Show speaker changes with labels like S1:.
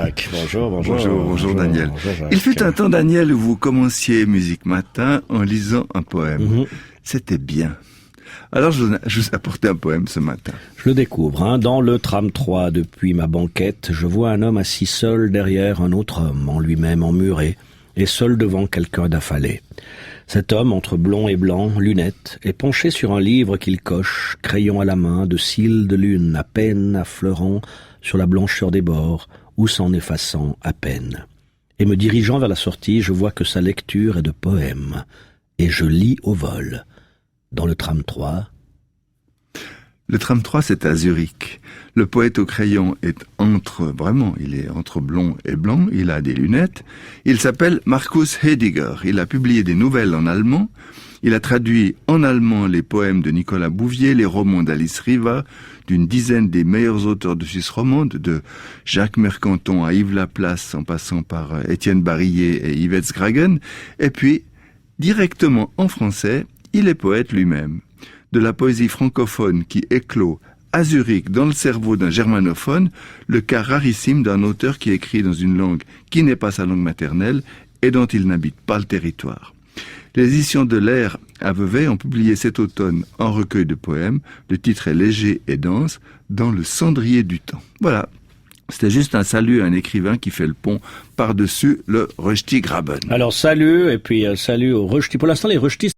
S1: Jacques.
S2: Bonjour Daniel.
S1: Bonjour Jacques.
S2: Il fut un temps, Daniel, où vous commenciez Musique Matin en lisant un poème. C'était bien. Alors je vous ai apporté un poème ce matin.
S1: Je le découvre, dans le tram 3, depuis ma banquette, je vois un homme assis seul derrière un autre homme, en lui-même emmuré, et seul devant quelqu'un d'affalé. Cet homme, entre blond et blanc, lunettes, est penché sur un livre qu'il coche, crayon à la main, de cils de lune, à peine affleurant sur la blancheur des bords, ou s'en effaçant à peine. Et me dirigeant vers la sortie, je vois que sa lecture est de poèmes, et je lis au vol. Dans le tram 3...
S2: Le tram 3, c'est à Zurich. Le poète au crayon il est entre blond et blanc, il a des lunettes. Il s'appelle Markus Heidegger. Il a publié des nouvelles en allemand. Il a traduit en allemand les poèmes de Nicolas Bouvier, les romans d'Alice Riva, d'une dizaine des meilleurs auteurs de Suisse romande, de Jacques Mercanton à Yves Laplace, en passant par Étienne Barillet et Yvette Sgragen. Et puis, directement en français, il est poète lui-même. De la poésie francophone qui éclot à Zurich dans le cerveau d'un germanophone, le cas rarissime d'un auteur qui écrit dans une langue qui n'est pas sa langue maternelle et dont il n'habite pas le territoire. Les éditions de l'Air à Vevey ont publié cet automne un recueil de poèmes. Le titre est léger et dense, dans le cendrier du temps. Voilà. C'était juste un salut à un écrivain qui fait le pont par-dessus le Rushdie Graben.
S1: Alors salut, et puis salut au Rushdie. Pour l'instant, les Rushdies